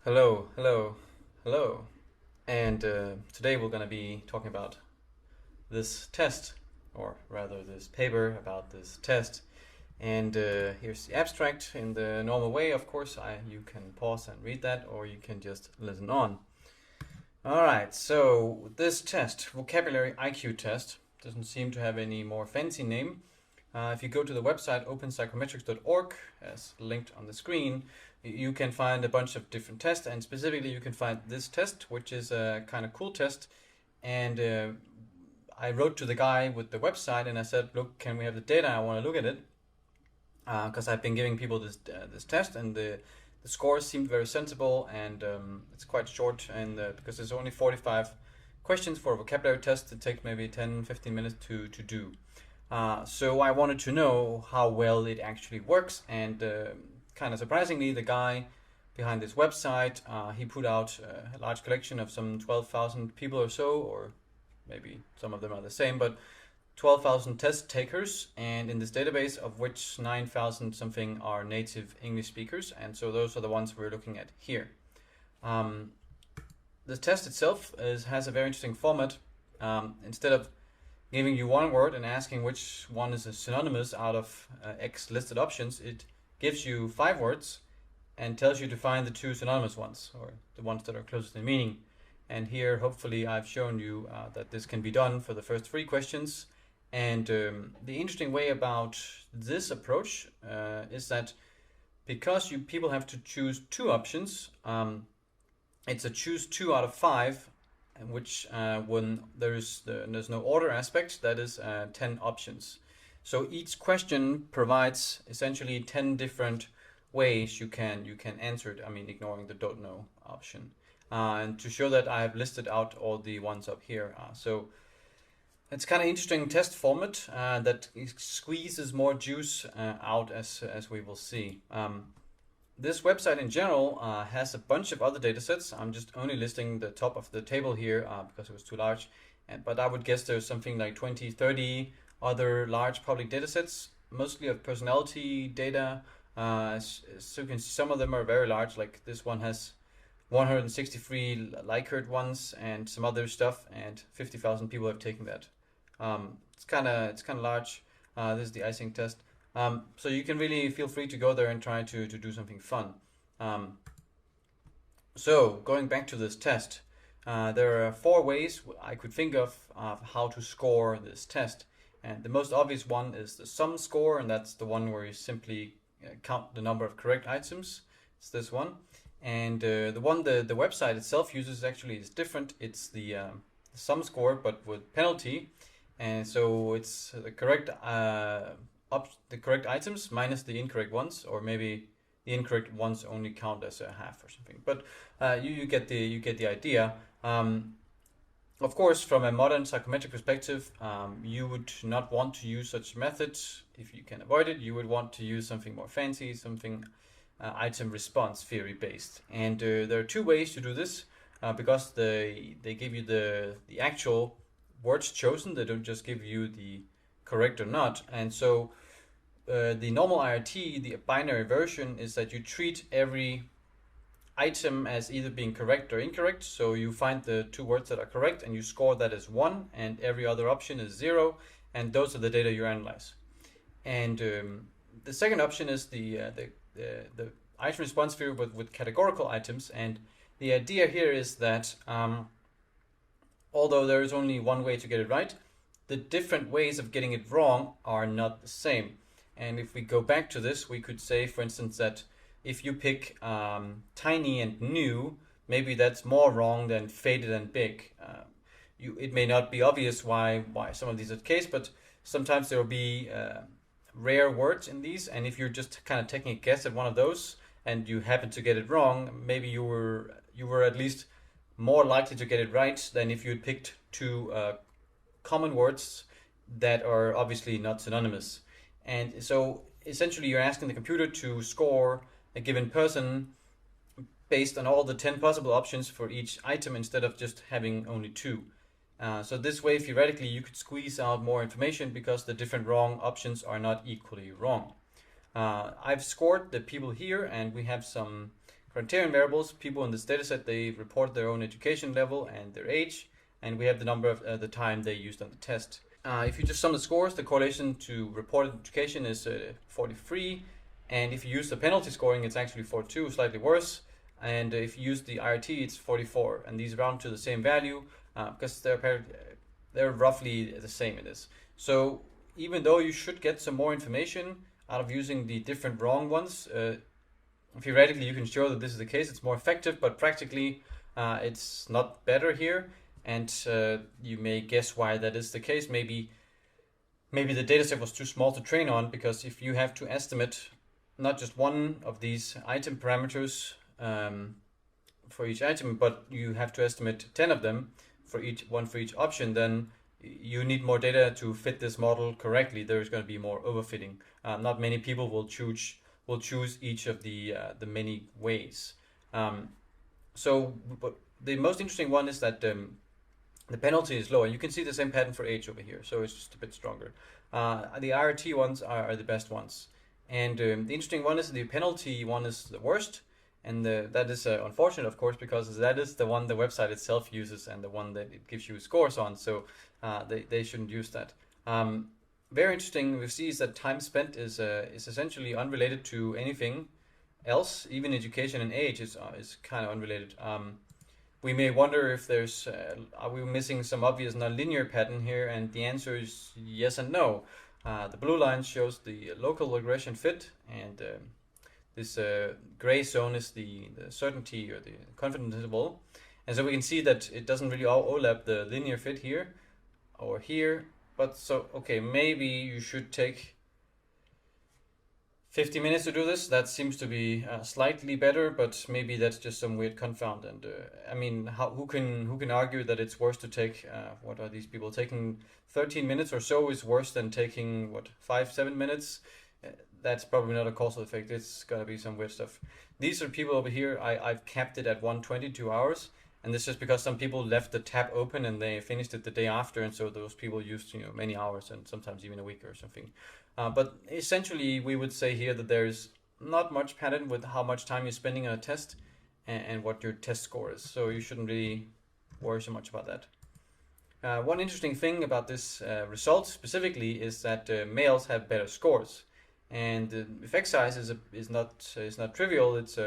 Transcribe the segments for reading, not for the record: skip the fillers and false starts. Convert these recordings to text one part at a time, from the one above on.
Hello, hello, hello. And today we're going to be talking about this test, or rather this paper about this test. And here's the abstract in the normal way. Of course, you can pause and read that, or you can just listen on. All right, so this test, vocabulary IQ test, doesn't seem to have any more fancy name. If you go to the website OpenPsychometricsorg, as linked on the screen, you can find a bunch of different tests, and specifically you can find this test, which is a kind of cool test. And I wrote to the guy with the website and I said, look, can we have the data? I want to look at it. Because I've been giving people this test, and the scores seemed very sensible, and it's quite short, and because there's only 45 questions for a vocabulary test, it takes maybe 10-15 minutes to do. So I wanted to know how well it actually works, and kind of surprisingly, the guy behind this website, he put out a large collection of some 12,000 people or so, or maybe some of them are the same, but 12,000 test takers, and in this database, of which 9,000 something are native English speakers, and so those are the ones we're looking at here. The test itself has a very interesting format. Instead of giving you one word and asking which one is a synonymous out of X listed options, it gives you 5 words and tells you to find the 2 synonymous ones, or the ones that are closest in meaning. And here, hopefully, I've shown you that this can be done for the first 3 questions. And the interesting way about this approach is that because people have to choose 2 options, it's a choose 2 out of 5, which when there's no order aspect, that is 10 options. So each question provides essentially 10 different ways you can answer it. I mean, ignoring the don't know option. And to show that, I have listed out all the ones up here. So it's kind of interesting test format that squeezes more juice out, as we will see. This website in general has a bunch of other datasets. I'm just only listing the top of the table here because it was too large. But I would guess there's something like 20, 30 other large public datasets, mostly of personality data. So you can see some of them are very large, like this one has 163 Likert ones and some other stuff, and 50,000 people have taken that. It's kind of large. This is the icing test. So you can really feel free to go there and try to do something fun. So going back to this test, there are 4 ways I could think of how to score this test. And the most obvious one is the sum score, and that's the one where you simply count the number of correct items. It's this one. And the one the website itself uses actually is different. It's the sum score, but with penalty. And so it's the correct items minus the incorrect ones, or maybe the incorrect ones only count as a half or something. But you get the idea. Of course, from a modern psychometric perspective, you would not want to use such methods if you can avoid it. You would want to use something more fancy, something item response theory based. And there are 2 ways to do this because they give you the actual words chosen. They don't just give you the correct or not. And so the normal IRT, the binary version, is that you treat every item as either being correct or incorrect. So you find the 2 words that are correct and you score that as 1, and every other option is 0, and those are the data you analyze. And the second option is the item response theory with categorical items. And the idea here is that although there is only one way to get it right, the different ways of getting it wrong are not the same. And if we go back to this, we could say, for instance, that if you pick tiny and new, maybe that's more wrong than faded and big. It may not be obvious why some of these are the case, but sometimes there will be rare words in these, and if you're just kind of taking a guess at one of those and you happen to get it wrong, maybe you were at least more likely to get it right than if you had picked 2 common words that are obviously not synonymous. And so essentially you're asking the computer to score a given person based on all the 10 possible options for each item instead of just having only 2. So this way, theoretically, you could squeeze out more information because the different wrong options are not equally wrong. I've scored the people here, and we have some criterion variables. People in this dataset, they report their own education level and their age, and we have the number of the time they used on the test. If you just sum the scores, the correlation to reported education is 43, and if you use the penalty scoring, it's actually 42, slightly worse. And if you use the IRT, it's 44, and these round to the same value because they're roughly the same in this. So even though you should get some more information out of using the different wrong ones, theoretically you can show that this is the case, it's more effective, but practically it's not better here. And you may guess why that is the case. Maybe the dataset was too small to train on, because if you have to estimate not just one of these item parameters for each item, but you have to estimate 10 of them for each option, then you need more data to fit this model correctly. There's going to be more overfitting. Not many people will choose each of the many ways. But the most interesting one is that the penalty is low, and you can see the same pattern for age over here, so it's just a bit stronger. The IRT ones are the best ones, and the interesting one is the penalty one is the worst, and that is unfortunate, of course, because that is the one the website itself uses and the one that it gives you scores on, so they shouldn't use that. Very interesting we see is that time spent is essentially unrelated to anything else. Even education and age is kind of unrelated. We may wonder if are we missing some obvious nonlinear pattern here, and the answer is yes and no. The blue line shows the local regression fit, and this gray zone is the certainty or the confidence interval. And so we can see that it doesn't really overlap the linear fit here or here. But okay, maybe you should take 50 minutes to do this. That seems to be slightly better, but maybe that's just some weird confound. And I mean, who can argue that it's worse to take? What are these people taking? 13 minutes or so is worse than taking 5-7 minutes. That's probably not a causal effect. It's gotta be some weird stuff. These are people over here. I've capped it at 122 hours, and this is because some people left the tab open and they finished it the day after, and so those people used many hours and sometimes even a week or something. But essentially, we would say here that there's not much pattern with how much time you're spending on a test and what your test score is. So you shouldn't really worry so much about that. One interesting thing about this result specifically is that males have better scores, and the effect size is not trivial. It's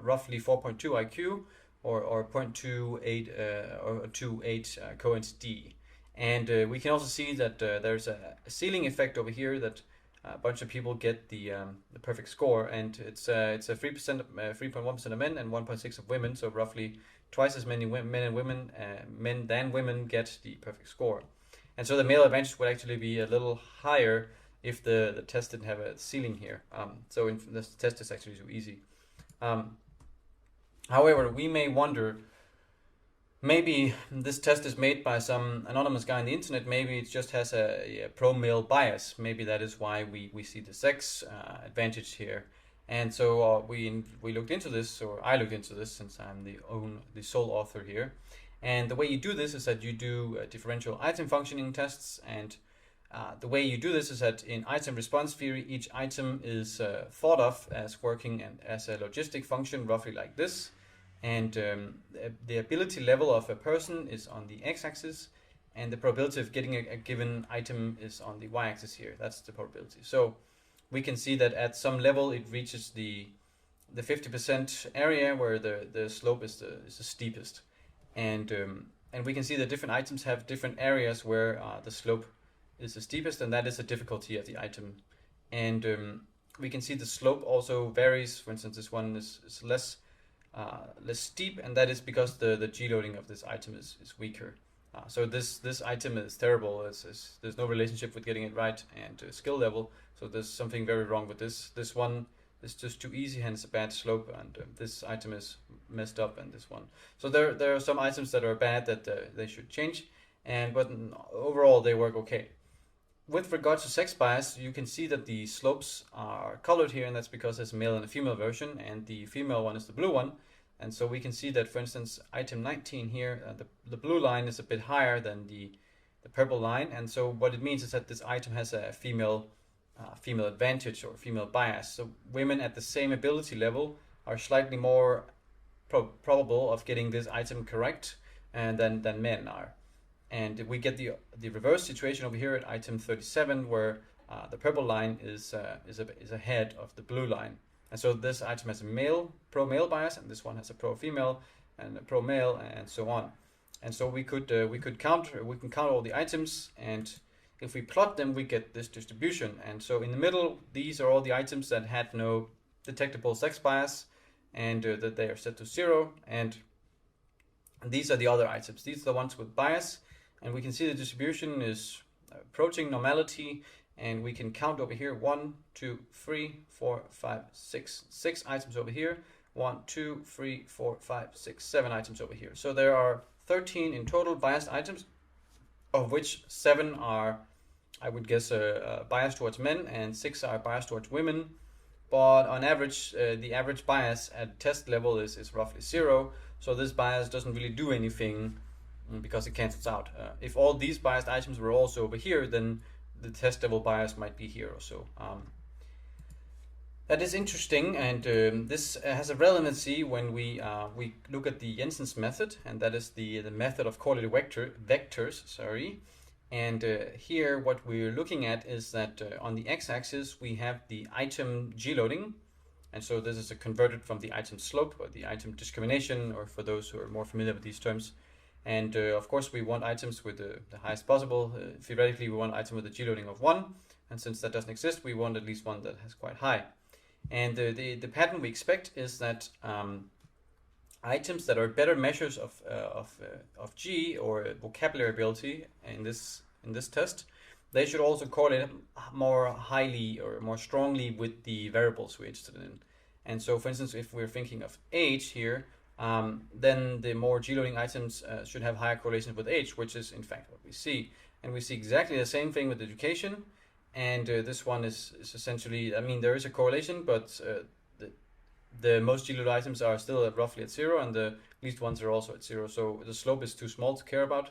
roughly 4.2 IQ or 0.28 or 28 Cohen's d. And we can also see that there's a ceiling effect over here that a bunch of people get the perfect score, and it's a 3.1% of men and 1.6% of women, so roughly twice as many men than women get the perfect score. And so the male advantage would actually be a little higher if the test didn't have a ceiling here. So this test is actually too easy. However, we may wonder, maybe this test is made by some anonymous guy on the internet. Maybe it just has a pro-male bias. Maybe that is why we see the sex advantage here. And so we looked into this, or I looked into this since I'm the sole author here. And the way you do this is that you do differential item functioning tests. And the way you do this is that in item response theory, each item is thought of as working as a logistic function, roughly like this. And the ability level of a person is on the x-axis, and the probability of getting a given item is on the y-axis here. That's the probability. So we can see that at some level it reaches the 50% area where the slope is the steepest, and we can see that different items have different areas where the slope is the steepest, and that is the difficulty of the item. And we can see the slope also varies. For instance, this one is less steep, and that is because the G loading of this item is weaker. So this item is terrible. There's no relationship with getting it right and skill level. So there's something very wrong with this. This one is just too easy, hence a bad slope, and this item is messed up, and this one. So there are some items that are bad that they should change, but overall they work okay. With regards to sex bias, you can see that the slopes are colored here, and that's because there's a male and a female version, and the female one is the blue one. And so we can see that, for instance, item 19 here, the blue line is a bit higher than the purple line. And so what it means is that this item has a female advantage or female bias. So women at the same ability level are slightly more probable of getting this item correct than men are. And we get the reverse situation over here at item 37, where the purple line is ahead of the blue line. And so this item has a pro-male bias, and this one has a pro-female and a pro-male, and so on. And so we can count all the items, and if we plot them, we get this distribution. And so in the middle, these are all the items that had no detectable sex bias, and that they are set to 0. And these are the other items. These are the ones with bias, and we can see the distribution is approaching normality. And we can count over here 1, 2, 3, 4, 5, 6 items over here. 1, 2, 3, 4, 5, 6, 7 items over here. So there are 13 in total biased items, of which 7 are, I would guess, biased towards men, and 6 are biased towards women. But on average, the average bias at test level is roughly 0. So this bias doesn't really do anything because it cancels out. If all these biased items were also over here, then the test level bias might be here or so. That is interesting, and this has a relevancy when we look at the Jensen's method, and that is the method of correlated vectors. Sorry. And here what we're looking at is that on the x-axis we have the item g-loading, and so this is converted from the item slope or the item discrimination, or for those who are more familiar with these terms. And of course we want items with the highest possible. Theoretically we want an item with a g-loading of 1, and since that doesn't exist, we want at least one that has quite high. And the pattern we expect is that items that are better measures of G or vocabulary ability in this test, they should also correlate more highly or more strongly with the variables we're interested in. And so, for instance, if we're thinking of age here, then the more G-loading items should have higher correlation with age, which is in fact what we see. And we see exactly the same thing with education. And this one is essentially, I mean, there is a correlation, but the most G-loaded items are still roughly at 0, and the least ones are also at 0. So the slope is too small to care about.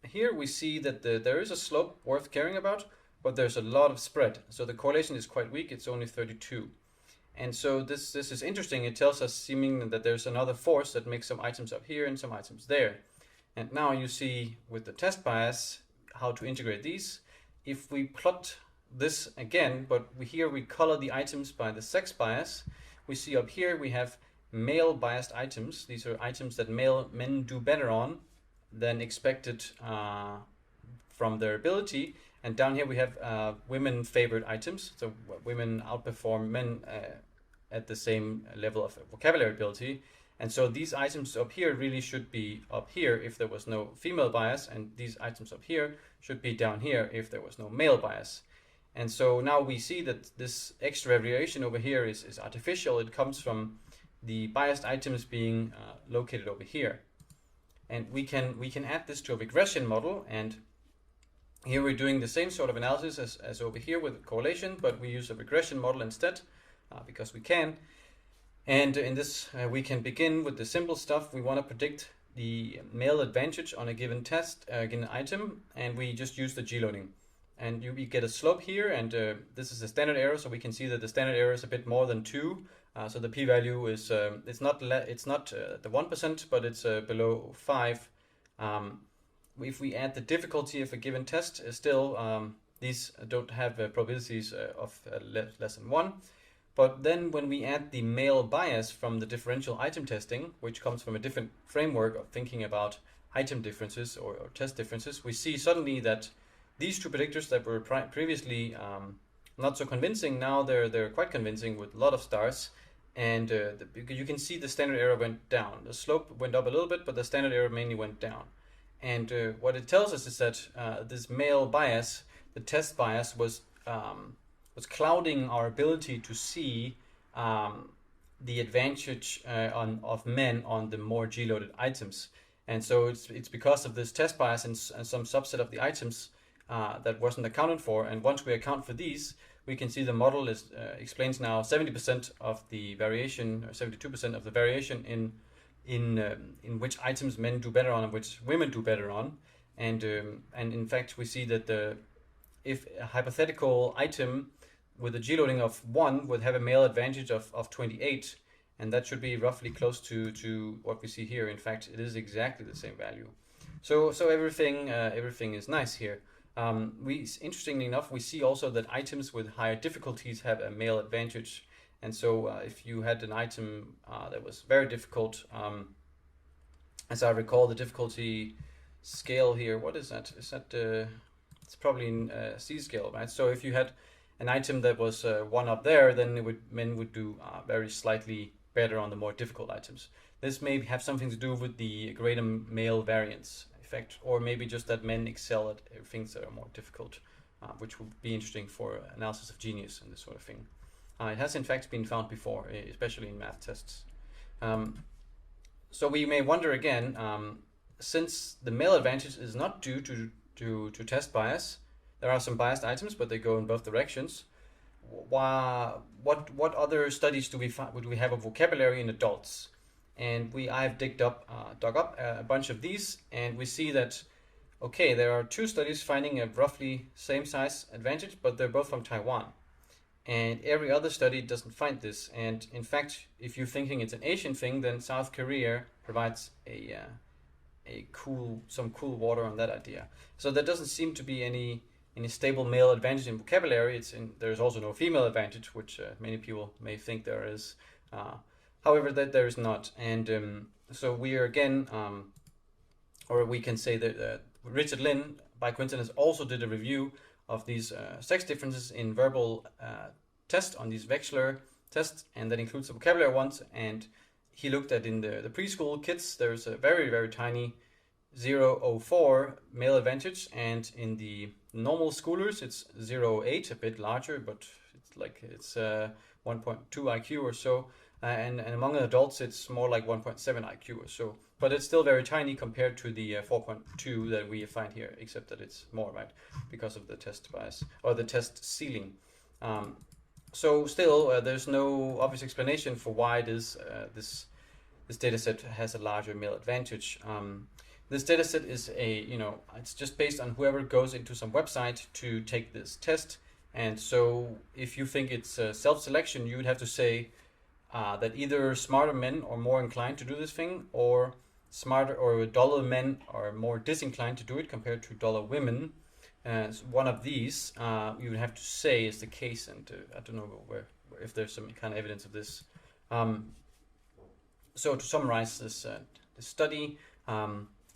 Here we see that there is a slope worth caring about, but there's a lot of spread. So the correlation is quite weak. It's only 32. And so this is interesting. It tells us seeming that there's another force that makes some items up here and some items there. And now you see with the test bias how to integrate these. If we plot this again, but here we color the items by the sex bias, we see up here we have male biased items. These are items that men do better on than expected from their ability. And down here we have women favored items. So women outperform men at the same level of vocabulary ability. And so these items up here really should be up here if there was no female bias, and these items up here should be down here if there was no male bias. And so now we see that this extra variation over here is artificial. It comes from the biased items being located over here. And we can add this to a regression model, and here we're doing the same sort of analysis as over here with correlation, but we use a regression model instead because we can. And in this, we can begin with the simple stuff. We want to predict the male advantage on a given test, given item, and we just use the G-loading. And we get a slope here, and this is the standard error, so we can see that the standard error is a bit more than 2. So the p-value is it's not the 1%, but it's below 5. If we add the difficulty of a given test, still these don't have probabilities of less than 1. But then when we add the male bias from the differential item testing, which comes from a different framework of thinking about item differences or test differences, we see suddenly that these two predictors that were previously not so convincing, now they're quite convincing with a lot of stars. And you can see the standard error went down. The slope went up a little bit, but the standard error mainly went down. And what it tells us is that this male bias, the test bias, was clouding our ability to see the advantage of men on the more G-loaded items. And so it's because of this test bias and some subset of the items that wasn't accounted for. And once we account for these, we can see the model explains now 70% of the variation, or 72% of the variation in which items men do better on and which women do better on. And in fact, we see that if a hypothetical item with a G-loading of 1 would have a male advantage of 28, and that should be roughly close to what we see here. In fact, it is exactly the same value. So everything is nice here. Interestingly enough, we see also that items with higher difficulties have a male advantage. And so if you had an item that was very difficult, as I recall, the difficulty scale here, what is that? Is that it's probably in C scale, right? So if you had an item that was one up there, then men would do very slightly better on the more difficult items. This may have something to do with the greater male variance effect, or maybe just that men excel at things that are more difficult, which would be interesting for analysis of genius and this sort of thing. It has in fact been found before, especially in math tests. So we may wonder again, since the male advantage is not due to test bias, there are some biased items, but they go in both directions. What other studies do we have of vocabulary in adults? And I've dug up a bunch of these, and we see that, okay, there are 2 studies finding a roughly same size advantage, but they're both from Taiwan. And every other study doesn't find this. And in fact, if you're thinking it's an Asian thing, then South Korea provides some cool water on that idea. So there doesn't seem to be any stable male advantage in vocabulary. There's also no female advantage, which many people may think there is. However, that there is not. And so we are again, or we can say that Richard Lynn, by coincidence, also did a review of these sex differences in verbal tests on these Wechsler tests, and that includes the vocabulary ones. And he looked at in the preschool kids, there's a very, very tiny 0.04 male advantage, and in the normal schoolers it's 0.08, a bit larger, but it's 1.2 IQ or so, and among adults it's more like 1.7 IQ or so, but it's still very tiny compared to the 4.2 that we find here, except that it's more, right, because of the test bias or the test ceiling. So still, there's no obvious explanation for why this data set has a larger male advantage. This data set is it's just based on whoever goes into some website to take this test. And so if you think it's self-selection, you would have to say that either smarter men are more inclined to do this thing, or smarter or duller men are more disinclined to do it compared to duller women. So one of these you would have to say is the case, and I don't know if there's some kind of evidence of this. So to summarize this study,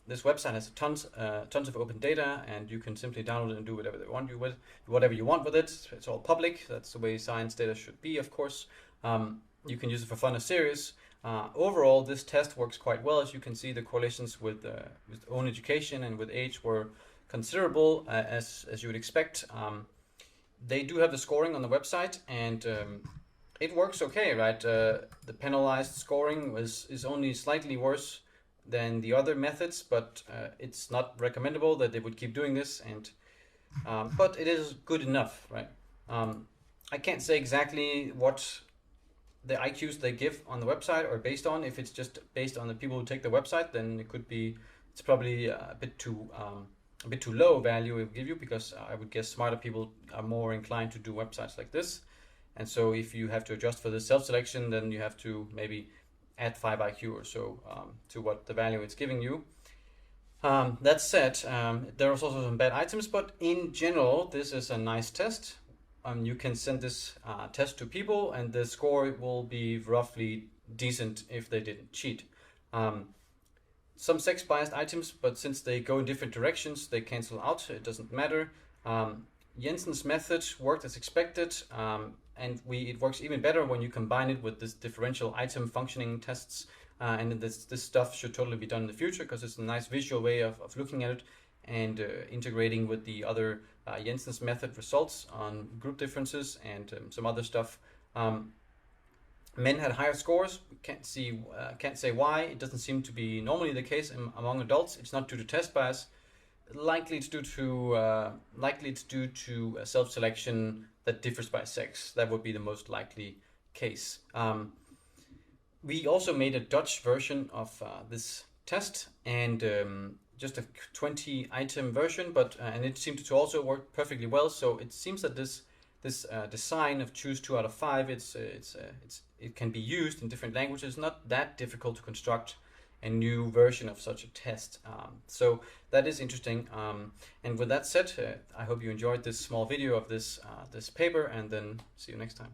this website has tons of open data, and you can simply download it and do whatever you want with it. It's all public. That's the way science data should be, of course. You can use it for fun or serious. Overall, this test works quite well. As you can see, the correlations with own education and with age were considerable, as you would expect. They do have the scoring on the website, and it works okay, right? The penalized scoring is only slightly worse than the other methods, but it's not recommendable that they would keep doing this, and but it is good enough, right? I can't say exactly what the IQs they give on the website are based on. If it's just based on the people who take the website, then it's probably a bit too low value it will give you, because I would guess smarter people are more inclined to do websites like this. And so if you have to adjust for the self-selection, then you have to maybe add 5 IQ or so to what the value it's giving you. That said, there are also some bad items, but in general, this is a nice test. You can send this test to people, and the score will be roughly decent if they didn't cheat. Some sex-biased items, but since they go in different directions, they cancel out. It doesn't matter. Jensen's method worked as expected, and it works even better when you combine it with this differential item functioning tests. And this stuff should totally be done in the future, because it's a nice visual way of looking at it and integrating with the other Jensen's method results on group differences and some other stuff. Men had higher scores. Can't say why. It doesn't seem to be normally the case among adults. It's not due to test bias. Likely it's due to self-selection that differs by sex. That would be the most likely case. We also made a Dutch version of this test, and just a 20 item version, but and it seemed to also work perfectly well. So it seems that this this design of choose 2 out of 5, it can be used in different languages. Not that difficult to construct a new version of such a test. So that is interesting. And with that said, I hope you enjoyed this small video of this paper, and then see you next time.